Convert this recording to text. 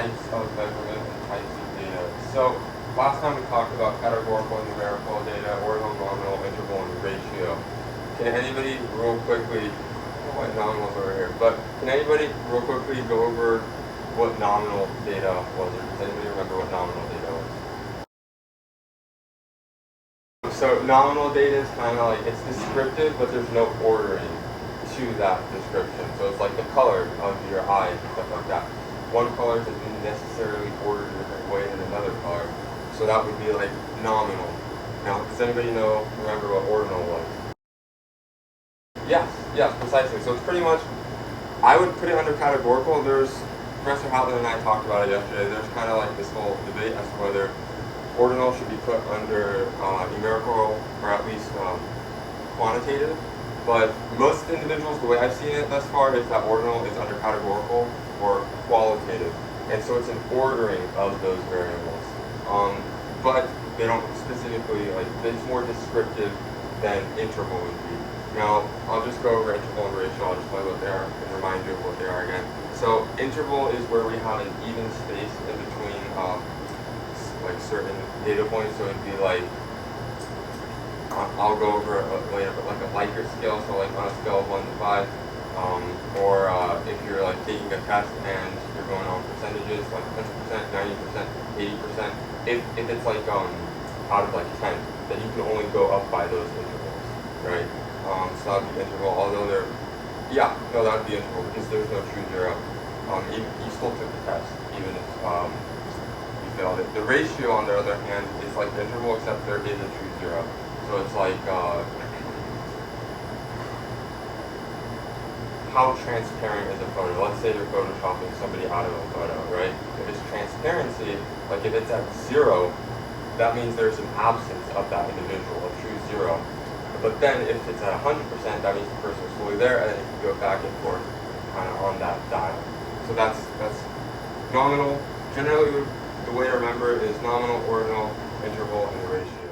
types of measurement and types of data. So last time we talked about categorical and numerical data, ordinal, nominal, interval, and ratio. Can anybody real quickly, oh, nominal's over here, but can anybody real quickly go over what nominal data was, or does anybody remember what nominal data was? So nominal data is kind of like, it's descriptive, but there's no ordering to that description. So it's like the color of your eyes and stuff like that. One color isn't necessarily ordered a different way than another color. So that would be like nominal. Now, does anybody remember what ordinal was? Yes, precisely. So it's pretty much, I would put it under categorical. There's, Professor Hatlin and I talked about it yesterday. There's kind of like this whole debate as to whether ordinal should be put under numerical or at least quantitative. But most individuals, the way I've seen it thus far, is that ordinal is under categorical or qualitative. And so it's an ordering of those variables. But they don't specifically, like, it's more descriptive than interval would be. Now, I'll just go over interval and ratio. I'll just tell you what they are and remind you of what they are again. So interval is where we have an even space in between like certain data points. So it'd be like, I'll go over it later, but like a Likert scale, so like on a scale of 1 to 5, or if you're like taking a test and you're going on percentages, like 100%, 90%, 80%, if it's like out of like 10, then you can only go up by those intervals, right? So that would be interval, although that would be interval because there's no true zero. You still took the test, even if you failed it. The ratio, on the other hand, is like the interval, except there is a true zero. So it's like how transparent is a photo? Let's say you're photoshopping somebody out of a photo, right? If it's transparency, like if it's at 0, that means there's an absence of that individual, a true 0. But then if it's at 100%, that means the person is fully there, and then you can go back and forth kind of on that dial. So that's nominal. Generally, the way to remember it is nominal, ordinal, interval, and the ratio.